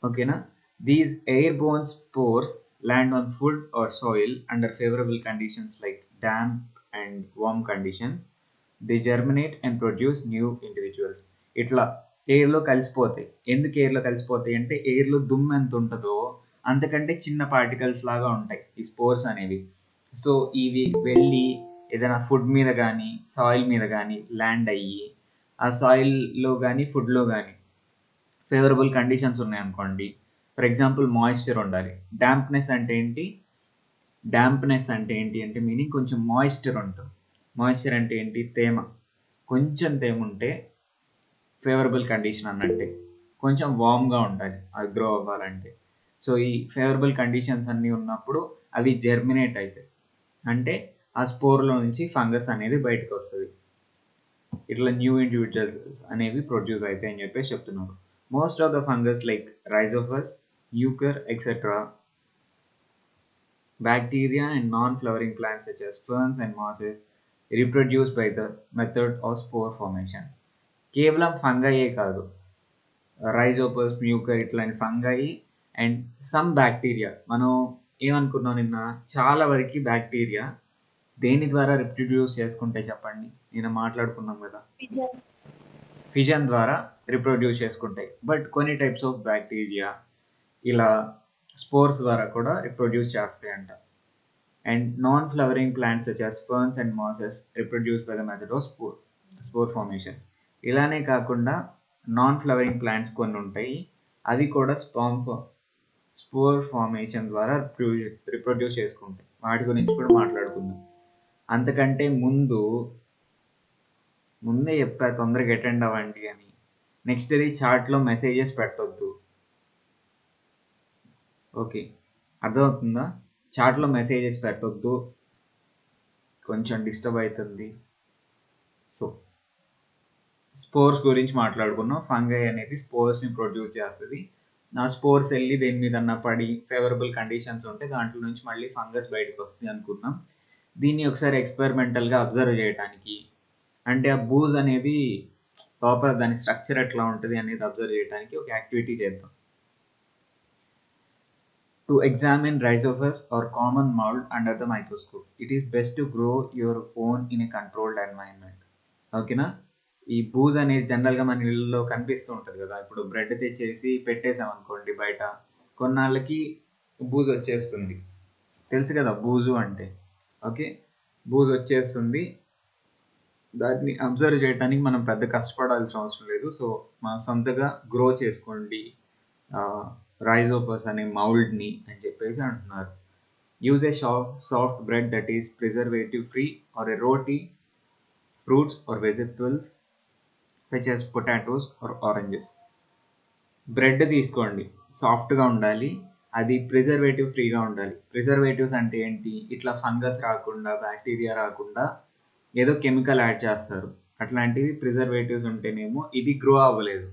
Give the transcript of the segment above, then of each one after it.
ఓకేనా. These airborne spores land on food or soil under favourable conditions like damp and warm conditions. They germinate and produce new individuals. ఇట్లా ఎయిర్లో కలిసిపోతాయి. ఎందుకు ఎయిర్లో కలిసిపోతాయి అంటే ఎయిర్లో దుమ్ము ఎంత ఉంటుందో అంతకంటే చిన్న పార్టికల్స్ లాగా ఉంటాయి ఈ స్పోర్స్ అనేవి. సో ఇవి వెళ్ళి ఏదైనా ఫుడ్ మీద కానీ సాయిల్ మీద కానీ ల్యాండ్ అయ్యి ఆ సాయిల్లో కానీ ఫుడ్లో కానీ ఫేవరబుల్ కండిషన్స్ ఉన్నాయనుకోండి. ఫర్ ఎగ్జాంపుల్ మాయిశ్చర్ ఉండాలి. డాంప్నెస్ అంటే ఏంటి అంటే మీనింగ్ కొంచెం మాయిశ్చర్ ఉంటుంది. మాయిశ్చర్ అంటే ఏంటి? తేమ. కొంచెం తేమ ఉంటే ఫేవరబుల్ కండిషన్ అన్నట్టే. కొంచెం వామ్గా ఉండాలి అది గ్రో అవ్వాలంటే. సో ఈ ఫేవరబుల్ కండిషన్స్ అన్నీ ఉన్నప్పుడు అవి జర్మినేట్ అవుతాయి. అంటే ఆ స్పోర్లో నుంచి ఫంగస్ అనేది బయటకు వస్తుంది. ఇట్లా న్యూ ఇండివిజువల్స్ అనేవి ప్రొడ్యూస్ అవుతాయి అని చెప్పేసి చెప్తున్నారు. Most of the fungus like rhizopus, mucor etcetera, bacteria and non-flowering plants such as ferns and mosses reproduce by the method of spore formation. కేవలం ఫంగయే కాదు, రైజోపస్, మ్యూకర్ ఇట్లాంటి ఫంగై అండ్ సమ్ బ్యాక్టీరియా. మనం ఏమనుకున్నాం నిన్న, చాలా వరకు బ్యాక్టీరియా దేని ద్వారా రిప్రొడ్యూస్ చేసుకుంటే చెప్పండి? నిన్న మాట్లాడుకున్నాం కదా, ఫిజన్ ద్వారా రిప్రొడ్యూస్ చేసుకుంటాయి. బట్ కొన్ని టైప్స్ ఆఫ్ బ్యాక్టీరియా ఇలా స్పోర్స్ ద్వారా కూడా రిప్రొడ్యూస్ చేస్తాయంట. And non flowering plants such as ferns and mosses reproduce by the method of spore formation. ఇలానే కాకుండా నాన్ ఫ్లవరింగ్ ప్లాంట్స్ కొన్ని ఉంటాయి, అవి కూడా స్పోర్ ఫార్మేషన్ ద్వారా రిప్రొడ్యూస్ చేసుకుంటాయి. వాటి గురించి కూడా మాట్లాడుకుందాం. అంతకంటే ముందే చెప్పా తొందరగా అటెండ్ అవ్వండి అని. నెక్స్ట్ ఇది చాట్లో మెసేజెస్ పెట్టొద్దు. ఓకే, అర్థమవుతుందా? చాట్లో మెసేజెస్ పెట్టొద్దు, కొంచెం డిస్టర్బ్ అవుతుంది. సో స్పోర్స్ గురించి మాట్లాడుకున్నాం. ఫంగై అనేది స్పోర్స్ని ప్రొడ్యూస్ చేస్తుంది. నా స్పోర్స్ వెళ్ళి దేని మీద పడి ఫేవరబుల్ కండిషన్స్ ఉంటే దాంట్లో నుంచి మళ్ళీ ఫంగస్ బయటకు వస్తుంది అనుకున్నాం. దీన్ని ఒకసారి ఎక్స్పెరిమెంటల్గా అబ్జర్వ్ చేయడానికి, అంటే ఆ బూజ్ అనేది లోపల దాని స్ట్రక్చర్ ఎట్లా ఉంటుంది అనేది అబ్జర్వ్ చేయడానికి ఒక యాక్టివిటీ చేద్దాం. To examine rhizophus or common mold under the microscope, it is best to grow your own in a controlled environment. ఓకేనా. ఈ బూజ్ అనేది జనరల్గా మన ఇళ్ళలో కనిపిస్తూ ఉంటుంది కదా. ఇప్పుడు బ్రెడ్ తెచ్చేసి పెట్టేసాం అనుకోండి బయట, కొన్నాళ్ళకి బూజ్ వచ్చేస్తుంది. తెలుసు కదా బూజు అంటే. ఓకే, బూజ్ వచ్చేస్తుంది. దాన్ని అబ్జర్వ్ చేయడానికి మనం పెద్ద కష్టపడాల్సిన అవసరం లేదు. సో మనం సొంతగా గ్రో చేసుకోండి రైజోపస్ అనే మౌల్డ్ని అని చెప్పేసి అంటున్నారు. Use a soft bread that is preservative free or a roti fruits or vegetables such as potatoes or oranges. Bread తీసుకోండి, సాఫ్ట్గా ఉండాలి, అది ప్రిజర్వేటివ్ ఫ్రీగా ఉండాలి. ప్రిజర్వేటివ్స్ అంటే ఏంటి? ఇట్లా ఫంగస్ రాకుండా, బ్యాక్టీరియా రాకుండా ఏదో కెమికల్ యాడ్ చేస్తారు. అట్లాంటివి ప్రిజర్వేటివ్స్ ఉంటేనేమో ఇది గ్రో అవ్వలేదు.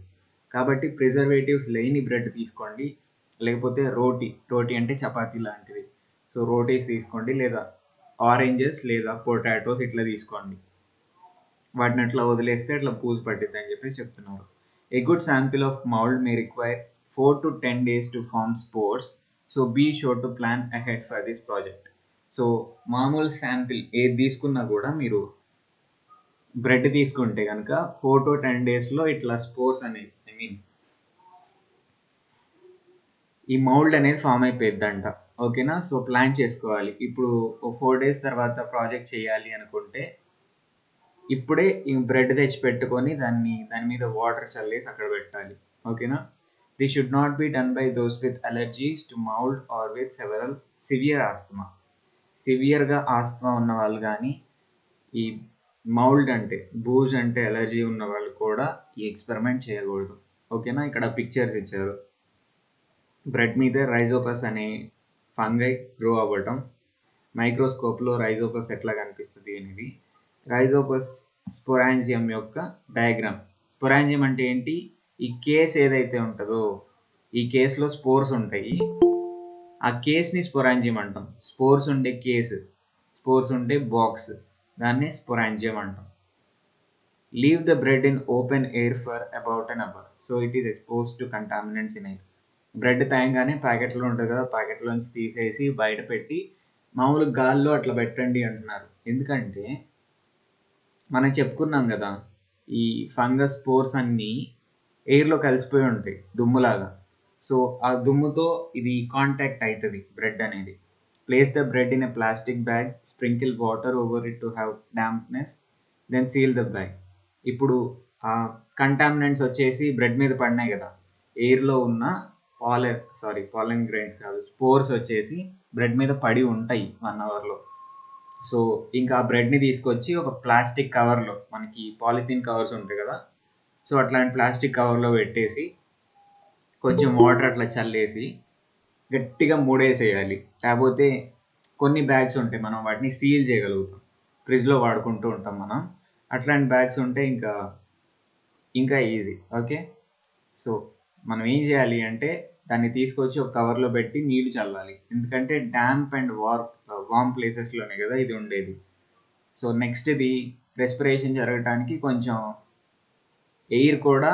కాబట్టి ప్రిజర్వేటివ్స్ లేని బ్రెడ్ తీసుకోండి. లేకపోతే రోటీ అంటే చపాతీ లాంటివి. సో రోటీస్ తీసుకోండి, లేదా ఆరెంజెస్ లేదా పొటాటోస్ ఇట్లా తీసుకోండి. వాటిని అట్లా వదిలేస్తే అట్లా పూజ పట్టిద్ది అని చెప్పి చెప్తున్నారు. A good sample of mold may require 4 to 10 days to form spores, so be sure to plan ahead for this project. So మామూలు శాంపిల్ ఏది తీసుకున్నా కూడా మీరు బ్రెడ్ తీసుకుంటే కనుక 4 to 10 daysలో ఇట్లా స్పోర్స్ అనేది ఈ మౌల్డ్ అనేది ఫామ్ అయిపోయిద్దంట. ఓకేనా. సో ప్లాన్ చేసుకోవాలి. ఇప్పుడు 4 days తర్వాత ప్రాజెక్ట్ చేయాలి అనుకుంటే ఇప్పుడే ఈ బ్రెడ్ తెచ్చి పెట్టుకొని దాని మీద వాటర్ చల్లేసి అక్కడ పెట్టాలి. ఓకేనా. They should not be done by those with allergies to mould or with severe asthma. సివియర్గా ఆస్తమా ఉన్న వాళ్ళు కానీ, ఈ మౌల్డ్ అంటే బూజ్ అంటే అలర్జీ ఉన్న వాళ్ళు కూడా ఈ ఎక్స్పెరిమెంట్ చేయకూడదు. ఓకేనా. ఇక్కడ పిక్చర్స్ ఇచ్చారు. బ్రెడ్ మీద రైజోపస్ అనే ఫంగై గ్రో అవ్వటం, మైక్రోస్కోప్లో రైజోపస్ ఎట్లా కనిపిస్తుంది అనేది, రైజోపస్ స్పోరాంజియం యొక్క డయాగ్రామ్. స్పోరాంజియం అంటే ఏంటి? ఈ కేస్ ఏదైతే ఉంటుందో ఈ కేసులో స్పోర్స్ ఉంటాయి. ఆ కేస్ని స్పోరాంజియం అంటాం. స్పోర్స్ ఉండే బాక్స్, దాన్ని స్పోరాంజియం అంటాం. Leave the bread in open air for about an hour, so it is expose to contaminants in air. Bread తేయంగానే ప్యాకెట్లో ఉంటుంది కదా, ప్యాకెట్లోంచి తీసేసి బయట పెట్టి మామూలు గాల్లో అట్లా పెట్టండి అంటున్నారు. ఎందుకంటే మనం చెప్పుకున్నాం కదా, ఈ ఫంగస్ స్పోర్స్ అన్నీ ఎయిర్లో కలిసిపోయి ఉంటాయి దుమ్ములాగా. సో ఆ దుమ్ముతో ఇది కాంటాక్ట్ అవుతుంది బ్రెడ్ అనేది. Place the bread in a plastic bag, sprinkle water over it to have dampness, then seal the bag. ఇప్పుడు ఆ కంటామినెంట్స్ వచ్చేసి బ్రెడ్ మీద పడినాయి కదా, ఎయిర్లో ఉన్న పాలన్ గ్రెయిన్స్ కాదు, స్పోర్స్ వచ్చేసి బ్రెడ్ మీద పడి ఉంటాయి 1 అవర్లో. సో ఇంకా ఆ బ్రెడ్ని తీసుకొచ్చి ఒక ప్లాస్టిక్ కవర్లో, మనకి పాలిథిన్ కవర్స్ ఉంటాయి కదా, సో అట్లాంటి ప్లాస్టిక్ కవర్లో పెట్టేసి కొంచెం వాటర్ అట్లా చల్లేసి గట్టిగా మూడేసేయాలి. లేకపోతే కొన్ని బ్యాగ్స్ ఉంటాయి, మనం వాటిని సీల్ చేయగలుగుతాం, ఫ్రిడ్జ్లో వాడుకుంటూ ఉంటాం మనం. అట్లాంటి బ్యాగ్స్ ఉంటే ఇంకా ఈజీ. ఓకే, సో మనం ఏం చేయాలి అంటే దాన్ని తీసుకొచ్చి ఒక కవర్లో పెట్టి నీళ్లు చల్లాలి. ఎందుకంటే డ్యాంప్ అండ్ వార్మ్ ప్లేసెస్లోనే కదా ఇది ఉండేది. సో నెక్స్ట్ ఇది రెస్పిరేషన్ జరగడానికి కొంచెం ఎయిర్ కూడా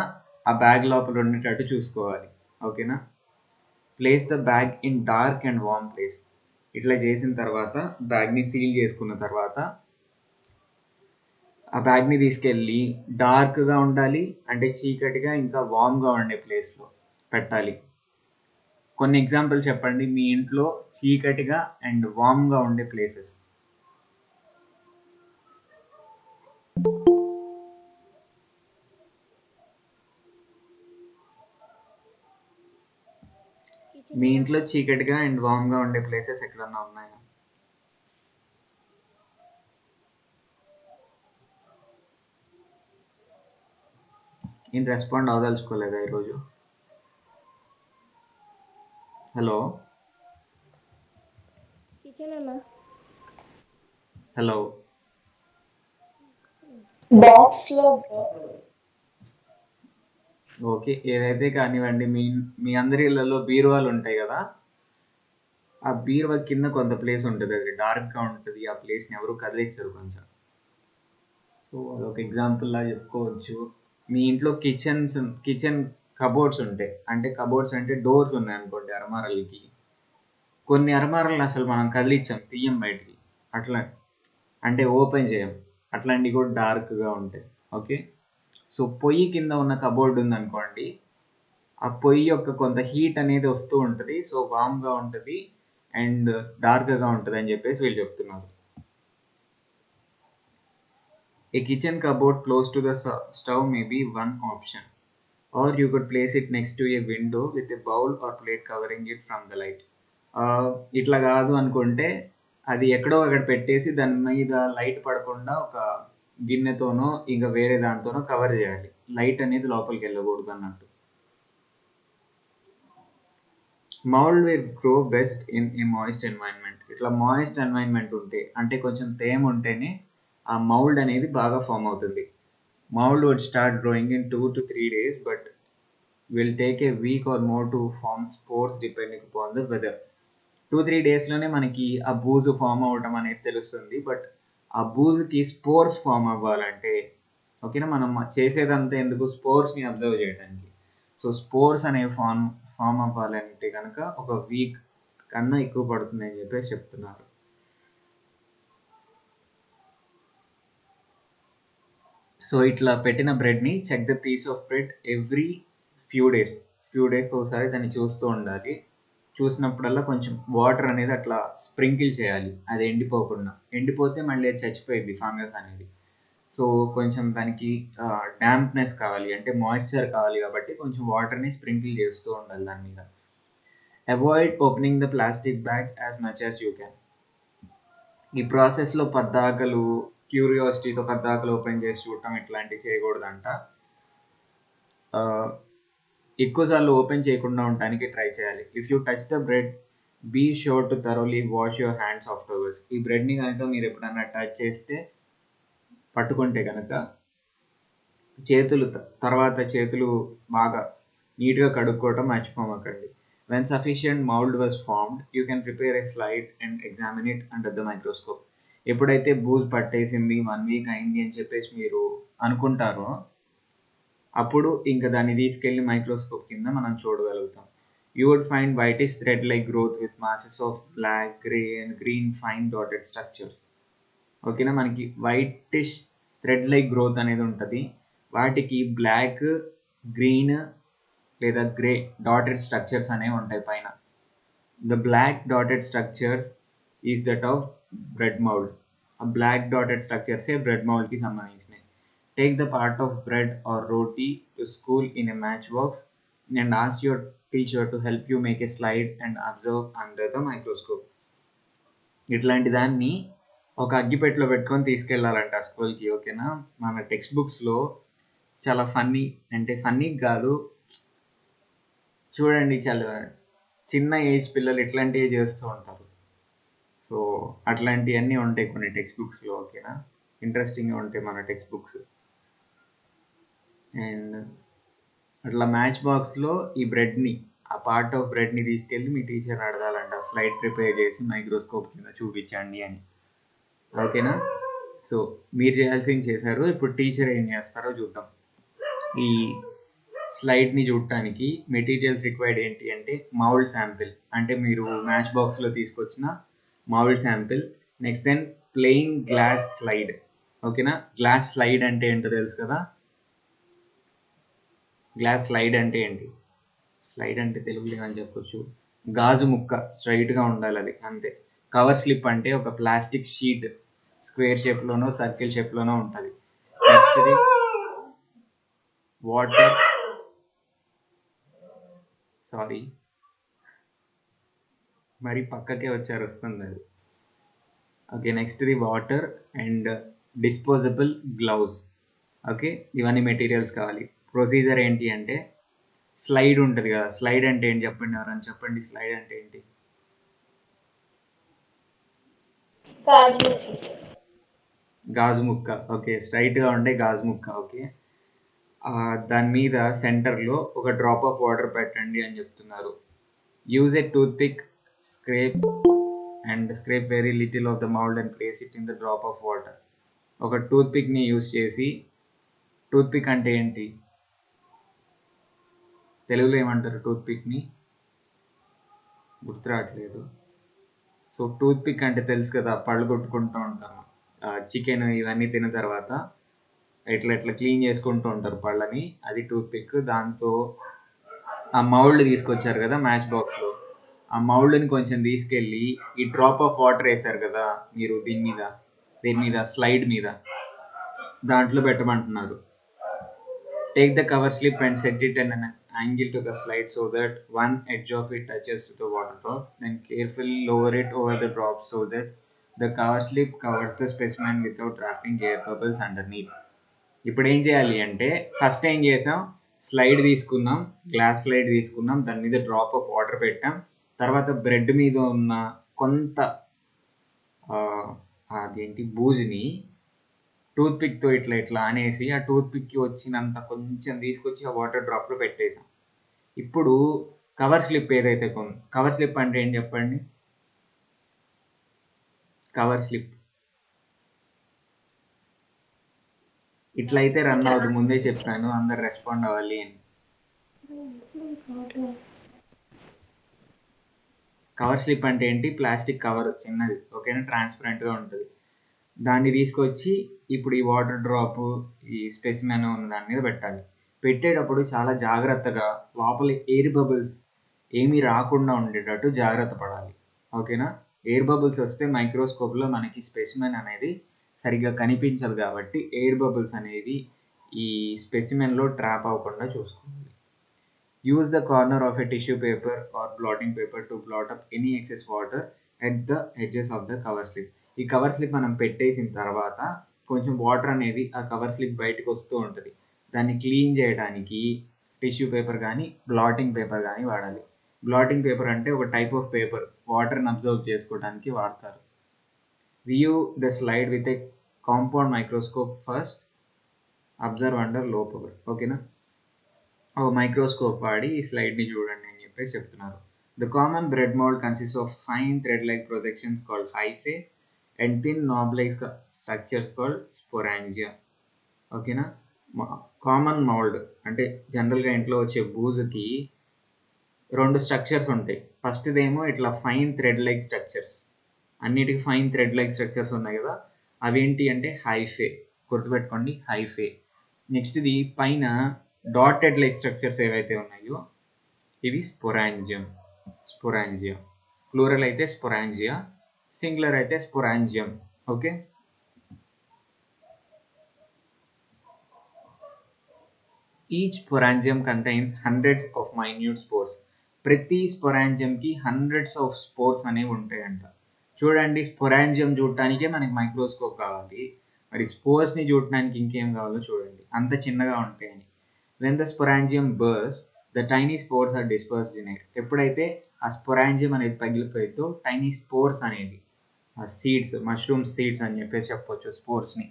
ఆ బ్యాగ్ లోపల ఉండేటట్టు చూసుకోవాలి. ఓకేనా. Place the bag in dark and warm place. ఇట్లా చేసిన తర్వాత బ్యాగ్ని సీల్ చేసుకున్న తర్వాత ఆ బ్యాగ్ని తీసుకెళ్ళి డార్క్గా ఉండాలి, అంటే చీకటిగా ఇంకా వామ్గా ఉండే ప్లేస్లో పెట్టాలి. కొన్ని ఎగ్జాంపుల్ చెప్పండి మీ ఇంట్లో చీకటిగా అండ్ వామ్గా ఉండే ప్లేసెస్. మీ ఇంట్లో చీకటిగా అండ్ వామ్గా ఉండే ప్లేసెస్ ఎక్కడన్నా ఉన్నాయా? ఏం రెస్పాండ్ అవదలుచుకోలేదా ఈరోజు? హలో హలో బాక్స్ లో ఓకే, ఏదైతే కానివ్వండి, మీ అందరి ఇళ్ళలో బీరువాలు ఉంటాయి కదా, ఆ బీరువా కింద కొంత ప్లేస్ ఉంటుంది, అది డార్క్గా ఉంటుంది, ఆ ప్లేస్ని ఎవరు కదిలించరు కొంచెం. సో అదొక ఎగ్జాంపుల్ లా చెప్పుకోవచ్చు. మీ ఇంట్లో కిచెన్ కబోర్డ్స్ ఉంటాయి, అంటే కబోర్డ్స్ అంటే డోర్స్ ఉన్నాయి అనుకోండి అరమారలకి. కొన్ని అరమారలు అసలు మనం కదిలించాం, తీయం బయటికి, అట్లా అంటే ఓపెన్ చేయం, అట్లాంటివి కూడా డార్క్గా ఉంటాయి. ఓకే, సో పొయ్యి కింద ఉన్న కబోర్డ్ ఉందనుకోండి, ఆ పొయ్యి యొక్క కొంత హీట్ అనేది వస్తూ ఉంటుంది, సో వామ్గా ఉంటుంది అండ్ డార్క్గా ఉంటుంది అని చెప్పేసి వీళ్ళు చెప్తున్నారు. A kitchen cupboard close to the stove may be one option, or you could place it next to a window with a bowl or plate covering it from the light. ఇట్లా కాదు అనుకుంటే అది ఎక్కడో అక్కడ పెట్టేసి దాని మీద లైట్ పడకుండా ఒక గిన్నెతోనో ఇంకా వేరే దాంతోనో కవర్ చేయాలి, లైట్ అనేది లోపలికి వెళ్ళకూడదు అన్నట్టు. Mould will grow best in a moist environment. ఇట్లా మాయిస్ట్ ఎన్వైరన్మెంట్ ఉంటే, అంటే కొంచెం తేమ ఉంటేనే ఆ మౌల్డ్ అనేది బాగా ఫామ్ అవుతుంది. Mould would start growing in 2 to 3 days, but will take a week or more to form spores depending upon the weather. 2-3 డేస్లోనే మనకి ఆ బూజు ఫామ్ అవ్వడం అనేది తెలుస్తుంది, బట్ ఆ బూజుకి స్పోర్స్ ఫామ్ అవ్వాలంటే, ఓకేనా, మనం చేసేదంతా ఎందుకు, స్పోర్స్ని అబ్జర్వ్ చేయడానికి. సో స్పోర్స్ అనేవి ఫామ్ అవ్వాలంటే కనుక ఒక వీక్ కన్నా ఎక్కువ పడుతుంది అని చెప్పేసి చెప్తున్నారు. సో ఇట్లా పెట్టిన బ్రెడ్ని check the piece of bread every few days ఒకసారి దాన్ని చూస్తూ ఉండాలి. చూసినప్పుడల్లా కొంచెం వాటర్ అనేది అట్లా స్ప్రింకిల్ చేయాలి, అది ఎండిపోకుండా. ఎండిపోతే మళ్ళీ అది చచ్చిపోయింది ఫంగస్ అనేది. సో కొంచెం దానికి డాంప్నెస్ కావాలి, అంటే మాయిశ్చర్ కావాలి, కాబట్టి కొంచెం వాటర్ని స్ప్రింకిల్ చేస్తూ ఉండాలి దాని మీద. Avoid opening the plastic bag as much as you can. ఈ ప్రాసెస్లో పద్దాకలు క్యూరియాసిటీతో పద్దాకలు ఓపెన్ చేసి చూడటం ఇట్లాంటివి చేయకూడదంట. ఎక్కువసార్లు ఓపెన్ చేయకుండా ఉండడానికి ట్రై చేయాలి. If you touch the bread, be sure to thoroughly wash your hands afterwards. ఈ బ్రెడ్ని కనుక మీరు ఎప్పుడన్నా టచ్ చేస్తే, పట్టుకుంటే కనుక చేతులు బాగా నీట్గా కడుక్కోవటం మర్చిపోమకండి. When sufficient mould was formed, you can prepare a slide and examine it under the microscope. ఎప్పుడైతే బూజ్ పట్టేసింది 1 వీక్ అయింది అని చెప్పేసి మీరు అనుకుంటారో, అప్పుడు ఇంకా దాన్ని తీసుకెళ్ళి మైక్రోస్కోప్ కింద మనం చూడగలుగుతాం. You would find whitish thread-like growth with masses of black, gray, and green fine dotted structures. ఓకేనా, మనకి వైటిష్ థ్రెడ్ లైక్ గ్రోత్ అనేది ఉంటుంది. వాటికి బ్లాక్, గ్రీన్ లేదా గ్రే డాటెడ్ స్ట్రక్చర్స్ అనేవి ఉంటాయి పైన. The black dotted structures is that of bread mould. ఆ బ్లాక్ డాటెడ్ స్ట్రక్చర్సే బ్రెడ్ మౌల్డ్కి సంబంధించినవి. Take the part of bread or roti to school in a match box and ask your teacher to help you make a slide and observe under the microscope. ఇట్లాంటి దాన్ని ఒక అగ్గిపెట్టెలో పెట్టుకొని తీసుకెళ్ళాలంట స్కూల్కి. ఓకేనా, మన టెక్స్ట్ బుక్స్లో చాలా ఫన్నీ, అంటే ఫన్నీ కాదు, చూడండి చాలా చిన్న ఏజ్ పిల్లలు ఇట్లాంటివి చేస్తూ ఉంటారు. సో అట్లాంటివన్నీ ఉంటాయి కొన్ని టెక్స్ట్ బుక్స్లో. ఓకేనా, ఇంట్రెస్టింగ్గా ఉంటాయి మన టెక్స్ట్ బుక్స్. అండ్ అట్లా మ్యాచ్ బాక్స్లో ఈ బ్రెడ్ని, ఆ పార్ట్ ఆఫ్ బ్రెడ్ని తీసుకెళ్ళి మీ టీచర్ అడగాలంట, స్లైడ్ ప్రిపేర్ చేసి మైక్రోస్కోప్ కింద చూపించండి అని. ఓకేనా, సో మీరు చేయాల్సింది చేశారు. ఇప్పుడు టీచర్ ఏం చేస్తారో చూద్దాం. ఈ స్లైడ్ని చూడటానికి మెటీరియల్స్ రిక్వైర్డ్ ఏంటి అంటే మౌల్డ్ శాంపిల్, అంటే మీరు మ్యాచ్ బాక్స్లో తీసుకొచ్చిన mould sample. Next then plain glass slide. ఓకేనా, గ్లాస్ స్లైడ్ అంటే ఏంటో తెలుసు కదా. గ్లాస్ స్లైడ్ అంటే ఏంటి? స్లైడ్ అంటే తెలుగులో అని చెప్పొచ్చు, గాజు ముక్క, స్ట్రైట్గా ఉండాలి అది, అంతే. కవర్ స్లిప్ అంటే ఒక ప్లాస్టిక్ షీట్, స్క్వేర్ షేప్లోనో సర్కిల్ షేప్లోనో ఉంటుంది. నెక్స్ట్ది వాటర్, సారీ మరి పక్కకే వచ్చారు, వస్తుంది అది. ఓకే, నెక్స్ట్ది water and disposable gloves. Okay, ఇవన్నీ మెటీరియల్స్ కావాలి. ప్రొసీజర్ ఏంటి అంటే స్లైడ్ ఉంటుంది కదా. స్లైడ్ అంటే ఏంటి చెప్పండి, ఎవరని చెప్పండి. స్లైడ్ అంటే ఏంటి? గాజు ముక్క. ఓకే, స్ట్రైట్గా ఉండే గాజు ముక్క. ఓకే, దాని మీద సెంటర్లో ఒక డ్రాప్ ఆఫ్ వాటర్ పెట్టండి అని చెప్తున్నారు. Use a toothpick, scrape very little of the mould and place it in the drop of water. ఒక టూత్ పిక్ని యూజ్ చేసి, టూత్ పిక్ అంటే ఏంటి తెలుగులో ఏమంటారు? టూత్ పిక్ని గుర్తురావట్లేదు. సో టూత్ పిక్ అంటే తెలుసు కదా, పళ్ళు కొట్టుకుంటూ ఉంటాము, చికెన్ ఇవన్నీ తిన్న తర్వాత ఇట్లా క్లీన్ చేసుకుంటూ ఉంటారు పళ్ళని, అది టూత్ పిక్. దాంతో ఆ మౌల్డ్ తీసుకొచ్చారు కదా మ్యాచ్ బాక్స్లో, ఆ మౌల్డ్ని కొంచెం తీసుకెళ్ళి ఈ డ్రాప్ ఆఫ్ వాటర్ వేసారు కదా మీరు దీని మీద స్లైడ్ మీద, దాంట్లో పెట్టమంటున్నారు. Take the cover slip and set it at an angle to the slide so that one edge of it touches to the water drop. Then carefully lower it over the drop so that the cover slip covers the specimen without trapping air bubbles underneath. ఇప్పుడు ఏం చేయాలి అంటే first ఏం చేసాం, slide తీసుకున్నాం, glass slide తీసుకున్నాం, దాని మీద డ్రాప్ ఆఫ్ వాటర్ పెట్టాం. తర్వాత బ్రెడ్ మీద ఉన్న కొంత అదేంటి బూజుని టూత్ పిక్తో ఇట్లా అనేసి ఆ టూత్ పిక్కి వచ్చినంత కొంచెం తీసుకొచ్చి ఆ వాటర్ డ్రాప్లో పెట్టేసాం. ఇప్పుడు కవర్ స్లిప్ ఏదైతే కవర్ స్లిప్ అంటే ఏం చెప్పండి? కవర్ స్లిప్ ఇట్లయితే రన్ అవుతుంది, ముందే చెప్పాను, అందరు రెస్పాండ్ అవ్వాలి అని. కవర్ స్లిప్ అంటే ఏంటి? ప్లాస్టిక్ కవర్ చిన్నది, ఓకేనా, ట్రాన్స్పరెంట్గా ఉంటుంది. దాన్ని తీసుకొచ్చి ఇప్పుడు ఈ వాటర్ డ్రాప్, ఈ స్పెసిమెన్ ఉన్న దాని మీద పెట్టాలి. పెట్టేటప్పుడు చాలా జాగ్రత్తగా లోపల ఎయిర్ బబుల్స్ ఏమీ రాకుండా ఉండేటట్టు జాగ్రత్త పడాలి. ఓకేనా, ఎయిర్ బబుల్స్ వస్తే మైక్రోస్కోప్లో మనకి స్పెసిమెన్ అనేది సరిగ్గా కనిపించదు, కాబట్టి ఎయిర్ బబుల్స్ అనేది ఈ స్పెసిమెన్లో ట్రాప్ అవ్వకుండా చూసుకోవాలి. Use the corner of a tissue paper or blotting paper to blot up any excess water at the edges of the cover slip. ఈ కవర్ స్లిప్ మనం పెట్టేసిన తర్వాత కొంచెం వాటర్ అనేది ఆ కవర్ స్లిప్ బయటకు వస్తూ ఉంటుంది. దాన్ని క్లీన్ చేయడానికి టిష్యూ పేపర్ కానీ బ్లాటింగ్ పేపర్ కానీ వాడాలి. బ్లాటింగ్ పేపర్ అంటే ఒక టైప్ ఆఫ్ పేపర్, వాటర్ని అబ్జర్వ్ చేసుకోవడానికి వాడతారు. View the slide with a compound microscope first, observe under లో పవర్. ఓకేనా, ఒక మైక్రోస్కోప్ వాడి ఈ స్లైడ్ని చూడండి అని చెప్పేసి చెప్తున్నారు. The common bread mould consist of fine thread like projections called hyphae and thin knob like structures called sporangia. ఓకేనా, కామన్ మౌల్డ్ అంటే జనరల్గా ఇంట్లో వచ్చే బూజుకి 2 స్ట్రక్చర్స్ ఉంటాయి. ఫస్ట్‌దేమో ఇట్లా ఫైన్ థ్రెడ్ లైక్ స్ట్రక్చర్స్. అన్నిటికి ఫైన్ థ్రెడ్ లైక్ స్ట్రక్చర్స్ ఉన్నాయి కదా! అవేంటి అంటే హైఫే. గుర్తుపెట్టుకోండి హైఫే. నెక్స్ట్‌ది పైన డాటెడ్ లైక్ స్ట్రక్చర్స్ ఏవైతే ఉన్నాయో ఇవి స్పోరాంజియం. స్పోరాంజియా. ప్లూరల్ అయితే స్పోరాంజియా. సింగులర్ అయితే sporangium. Okay. Each sporangium contains hundreds of minute spores. ప్రతి స్పోరాంజియంకి హండ్రెడ్స్ ఆఫ్ స్పోర్స్ అనేవి ఉంటాయంట. చూడండి స్పోరాంజియం చూడటానికే మనకి మైక్రోస్కోప్ కావాలి. మరి స్పోర్స్ని చూడటానికి ఇంకేం కావాలో చూడండి. అంత చిన్నగా ఉంటాయని. When the sporangium burst the tiny spores are dispersed in air. ఎప్పుడైతే ఆ స్పోరాంజియం అనేది పగిలిపోయిద్దో టైనీ స్పోర్స్ అనేది ఆ సీడ్స్ మష్రూమ్ సీడ్స్ అని చెప్పేసి చెప్పొచ్చు స్పోర్స్ని.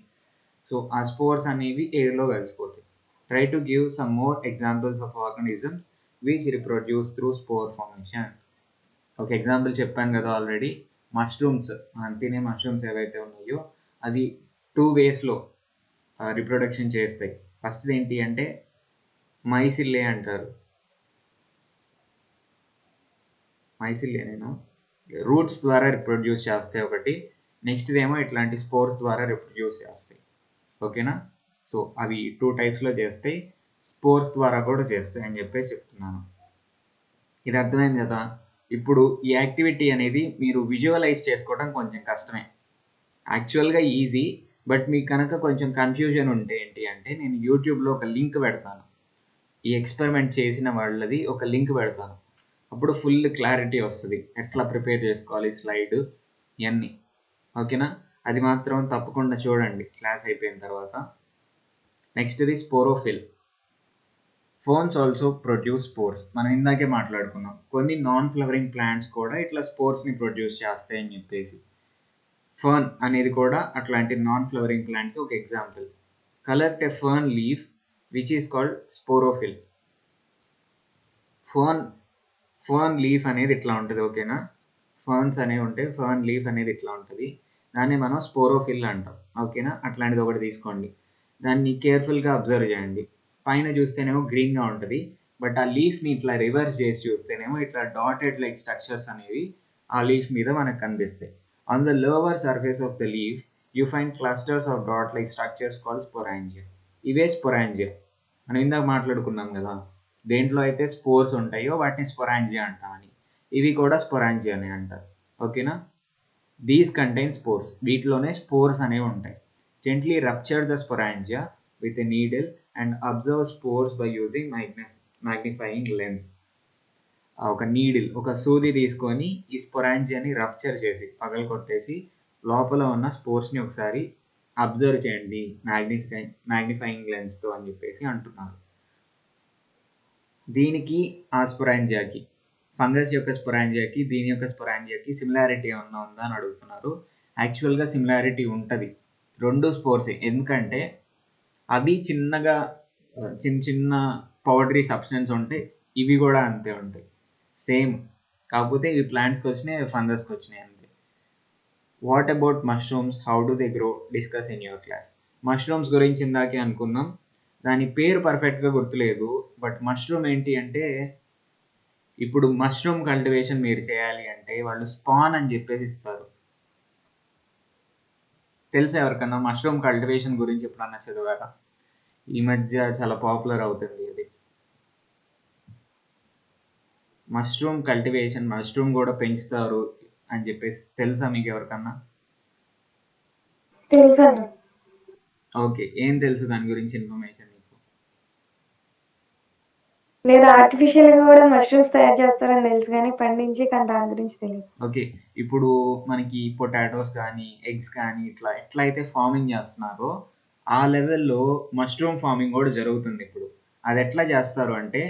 సో ఆ స్పోర్స్ అనేవి ఎయిర్లో కలిసిపోతాయి. Try to give some more examples of organisms which reproduce through spore formation. ఒక ఎగ్జాంపుల్ చెప్పాను కదా ఆల్రెడీ. మష్రూమ్స్, మనం తినే మష్రూమ్స్ ఏవైతే ఉన్నాయో అది 2 వేస్లో రిప్రొడక్షన్ చేస్తాయి. ఫస్ట్ ఏంటి అంటే మైసిల్లే అంటారు. మైసిల్లేనేనా రూట్స్ ద్వారా రిప్రొడ్యూస్ చేస్తాయి ఒకటి. నెక్స్ట్ ఏమో ఇట్లాంటి స్పోర్స్ ద్వారా రిప్రొడ్యూస్ చేస్తాయి. ఓకేనా. సో అవి 2 టైప్స్లో చేస్తాయి. స్పోర్స్ ద్వారా కూడా చేస్తాయి అని చెప్పేసి చెప్తున్నాను. ఇది అర్థమైంది కదా. ఇప్పుడు ఈ యాక్టివిటీ అనేది మీరు విజువలైజ్ చేసుకోవడం కొంచెం కష్టమే. యాక్చువల్గా ఈజీ. బట్ మీకు కనుక కొంచెం కన్ఫ్యూజన్ ఉంటే ఏంటి అంటే నేను యూట్యూబ్లో ఒక లింక్ పెడతాను. ఈ ఎక్స్పెరిమెంట్ చేసిన వాళ్ళది ఒక లింక్ పెడతాను. అప్పుడు ఫుల్ క్లారిటీ వస్తుంది ఎట్లా ప్రిపేర్ చేసుకోవాలి స్లైడ్ ఇవన్నీ. ఓకేనా. అది మాత్రం తప్పకుండా చూడండి క్లాస్ అయిపోయిన తర్వాత. నెక్స్ట్ది sporophyll. Ferns also produce spores. మనం ఇందాకే మాట్లాడుకున్నాం కొన్ని నాన్ ఫ్లవరింగ్ ప్లాంట్స్ కూడా ఇట్లా స్పోర్స్ని ప్రొడ్యూస్ చేస్తాయని చెప్పేసి. ఫర్న్ అనేది కూడా అట్లాంటి నాన్ ఫ్లవరింగ్ ప్లాంట్కి ఒక example. Collect a fern leaf which is called sporophyll. Fern leaf అనేది ఇట్లా ఉంటుంది. ఓకేనా. ఫర్న్స్ అనేవి ఉంటాయి. ఫర్న్ లీఫ్ అనేది ఇట్లా ఉంటుంది. దాన్ని మనం స్పోరోఫిల్ అంటాం. ఓకేనా. అట్లాంటిది ఒకటి తీసుకోండి. దాన్ని కేర్ఫుల్గా అబ్జర్వ్ చేయండి. పైన చూస్తేనేమో గ్రీన్గా ఉంటుంది. బట్ ఆ లీఫ్ని ఇట్లా రివర్స్ చేసి చూస్తేనేమో ఇట్లా డాటెడ్ లైక్ స్ట్రక్చర్స్ అనేవి ఆ లీఫ్ మీద మనకు కనిపిస్తాయి. On the lower surface of the leaf you find clusters of dot like structures called sporangia. ఇవే స్పోరాంజియా. మనం ఇందాక మాట్లాడుకున్నాం కదా దేంట్లో అయితే స్పోర్స్ ఉంటాయో వాటిని స్పోరాంజియా అంటామని. ఇవి కూడా స్పోరాంజియానే అంటారు. ఓకేనా. These contain spores. వీటిలోనే స్పోర్స్ అనేవి ఉంటాయి. Gently rupture the sporangia with a needle and observe spores by using magnifying lens. ఒక నీడిల్ ఒక సూది తీసుకొని ఈ స్పోరాంజియాని రప్చర్ చేసి పగలగొట్టేసి లోపల ఉన్న స్పోర్స్ని ఒకసారి అబ్జర్వ్ చేయండి మ్యాగ్నిఫైయింగ్ లెన్స్తో అని చెప్పేసి అంటున్నారు. దీనికి ఆ స్పోరాంజియాకి ఫంగస్ యొక్క స్పోరాంజియాకి దీని యొక్క స్పోరాంజియాకి సిమిలారిటీ ఏమన్నా ఉందా అని అడుగుతున్నారు. యాక్చువల్గా సిమిలారిటీ ఉంటుంది. 2 స్పోర్సే. ఎందుకంటే అవి చిన్నగా చిన్న చిన్న పౌడరీ సబ్స్టెన్స్ ఉంటాయి. ఇవి కూడా అంతే ఉంటాయి సేమ్. కాకపోతే ఇవి ప్లాంట్స్కి వచ్చినాయి ఫంగస్కి వచ్చినాయి అంతే. What about mushrooms, how do they grow, discuss in your class. Mushrooms గురించి ఇందాకే అనుకున్నాం. దాని పేరు పర్ఫెక్ట్గా గుర్తులేదు. బట్ మష్రూమ్ ఏంటి అంటే ఇప్పుడు మష్రూమ్ కల్టివేషన్ మీరు చేయాలి అంటే వాళ్ళు స్పాన్ అని చెప్పేసి ఇస్తారు. తెలుసా ఎవరికన్నా మష్రూమ్ కల్టివేషన్ గురించి ఎప్పుడన్నా చదివారా? ఈ మధ్య చాలా పాపులర్ అవుతుంది అది. మష్రూమ్ కల్టివేషన్, మష్రూమ్ కూడా పెంచుతారు అని చెప్పేసి తెలుసా మీకు ఎవరికన్నా? తెలుసా? ఓకే. ఏం తెలుసు దాని గురించి ఇన్ఫర్మేషన్ నీకు? లేదా ఆర్టిఫిషియల్‌గా కూడా మష్రూమ్స్ తయారు చేస్తారని తెలుసు గానీ పండించి కానీ దాని గురించి తెలీదు. ఓకే. ఇప్పుడు మనకి పొటాటోస్ కానీ ఎగ్స్ కానీ ఇట్లా ఎట్లయితే ఫార్మింగ్ చేస్తున్నారో ఆ లెవెల్లో మష్రూమ్ ఫార్మింగ్ కూడా జరుగుతుంది ఇప్పుడు. అది ఎట్లా చేస్తారు అంటే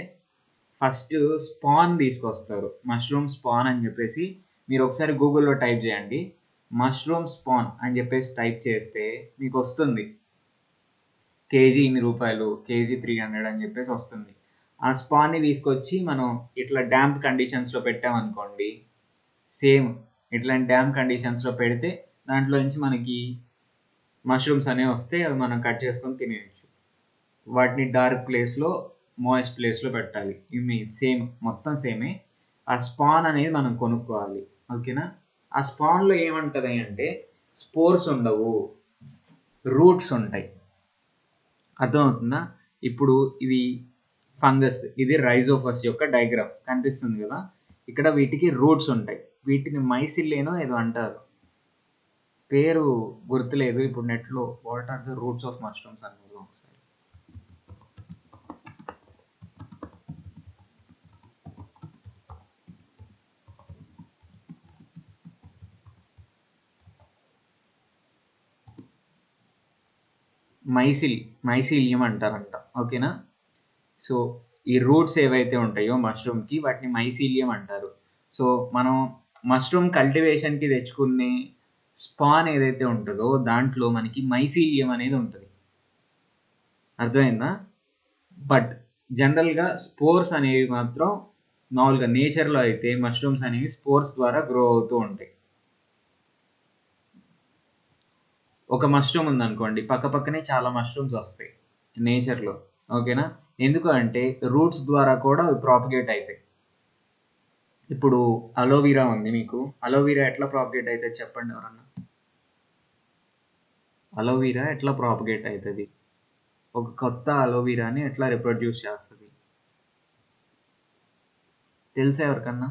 ఫస్ట్ స్పాన్ తీసుకొస్తారు. మష్రూమ్ స్పాన్ అని చెప్పేసి మీరు ఒకసారి గూగుల్లో టైప్ చేయండి. మష్రూమ్ స్పాన్ అని చెప్పేసి టైప్ చేస్తే మీకు వస్తుంది. కేజీ ఇన్ని రూపాయలు, కేజీ 300 అని చెప్పేసి వస్తుంది. ఆ స్పాన్ని తీసుకొచ్చి మనం ఇట్లా డ్యాంప్ కండిషన్స్లో పెట్టామనుకోండి, సేమ్ ఇట్లాంటి డ్యామ్ కండిషన్స్లో పెడితే దాంట్లో నుంచి మనకి మష్రూమ్స్ అనేవి వస్తే అవి మనం కట్ చేసుకొని తినేయచ్చు. వాటిని డార్క్ ప్లేస్లో మోయిస్ట్ ప్లేస్లో పెట్టాలి. ఇవి సేమ్, మొత్తం సేమే. ఆ స్పాన్ అనేది మనం కొనుక్కోవాలి. ఓకేనా? ఆ స్పాన్లో ఏముంటుంది అంటే స్పోర్స్ ఉండవు, రూట్స్ ఉంటాయి. అర్థమవుతుందా? ఇప్పుడు ఇది ఫంగస్, ఇది రైజోఫస్ యొక్క డయాగ్రామ్ కనిపిస్తుంది కదా. ఇక్కడ వీటికి రూట్స్ ఉంటాయి. వీటిని మైసిల్లేనో ఏదో అంటారు, పేరు గుర్తులేదు ఇప్పుడు. నెట్లో what are the roots of mushrooms అనేది ఒకసారి. మైసీలియం అంటారంట. ఓకేనా? సో ఈ రూట్స్ ఏవైతే ఉంటాయో మష్రూమ్కి, వాటిని మైసీలియం అంటారు. సో మనం మష్రూమ్ కల్టివేషన్కి తెచ్చుకునే స్పాన్ ఏదైతే ఉంటుందో దాంట్లో మనకి మైసీలియం అనేది ఉంటుంది. అర్థమైందా? బట్ జనరల్గా స్పోర్స్ అనేవి మాత్రం మామూలుగా నేచర్లో అయితే మష్రూమ్స్ అనేవి స్పోర్స్ ద్వారా గ్రో అవుతూ ఉంటాయి. ఒక మష్రూమ్ ఉందనుకోండి, పక్కనే చాలా మష్రూమ్స్ వస్తాయి నేచర్లో. ఓకేనా? ఎందుకు అంటే రూట్స్ ద్వారా కూడా అవి ప్రాపగేట్ అవుతాయి. ఇప్పుడు అలోవీరా ఉంది మీకు. అలోవీరా ఎట్లా ప్రాపగేట్ అవుతుంది చెప్పండి ఎవరన్నా? అలోవీరా ఎట్లా ప్రాపగేట్ అవుతుంది? ఒక కొత్త అలోవీరాని ఎట్లా రిప్రొడ్యూస్ చేస్తుంది తెలుసా ఎవరికన్నా?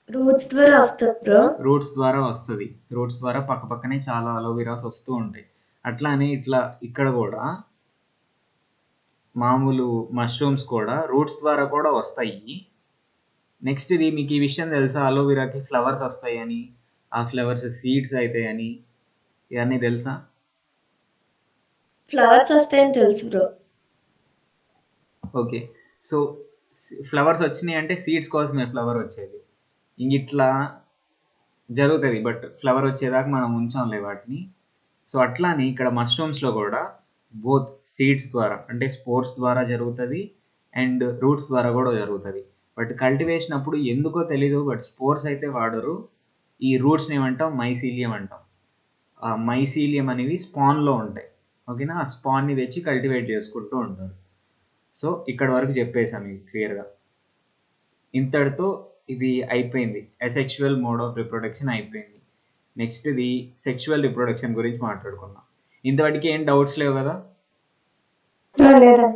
రూట్స్ ద్వారా వస్తుంది బ్రో. రూట్స్ ద్వారా వస్తుంది. రూట్స్ ద్వారా పక్కనే చాలా అలోవీరాస్ వస్తూ ఉంటాయి. అట్లానే ఇట్లా ఇక్కడ కూడా మామూలు మష్రూమ్స్ కూడా రూట్స్ ద్వారా కూడా వస్తాయి. నెక్స్ట్ ఇది మీకు ఈ విషయం తెలుసా, అలోవెరాకి ఫ్లవర్స్ వస్తాయని, ఆ ఫ్లవర్స్ సీడ్స్ అవుతాయని, ఇవన్నీ తెలుసా? ఫ్లవర్స్ వస్తాయని తెలుసు బ్రో. ఓకే. సో ఫ్లవర్స్ వచ్చినాయి అంటే సీడ్స్ కోసమే ఫ్లవర్ వచ్చేది. ఇంక ఇట్లా జరుగుతుంది. బట్ ఫ్లవర్ వచ్చేదాకా మనం ఉంచాంలే వాటిని. సో అట్లానే ఇక్కడ మష్రూమ్స్లో కూడా బోత్ సీడ్స్ ద్వారా అంటే స్పోర్స్ ద్వారా జరుగుతుంది అండ్ రూట్స్ ద్వారా కూడా జరుగుతుంది. బట్ కల్టివేషన్ అప్పుడు ఎందుకో తెలీదు, బట్ స్పోర్స్ అయితే వాడరు. ఈ రూట్స్ని ఏమంటాం? మైసీలియం అంటాం. ఆ మైసీలియం అనేవి స్పాన్లో ఉంటాయి. ఓకేనా? ఆ స్పాన్ని తెచ్చి కల్టివేట్ చేసుకుంటూ ఉంటారు. సో ఇక్కడ వరకు చెప్పేసాను మీకు క్లియర్గా. ఇంతటితో ఇది అయిపోయింది. అసెక్షువల్ మోడ్ ఆఫ్ రిప్రొడక్షన్ అయిపోయింది. నెక్స్ట్ ఇది సెక్షువల్ రిప్రొడక్షన్ గురించి మాట్లాడుకుందాం. ఇంతవరకు ఏం డౌట్స్ లేవు కదా? లేదా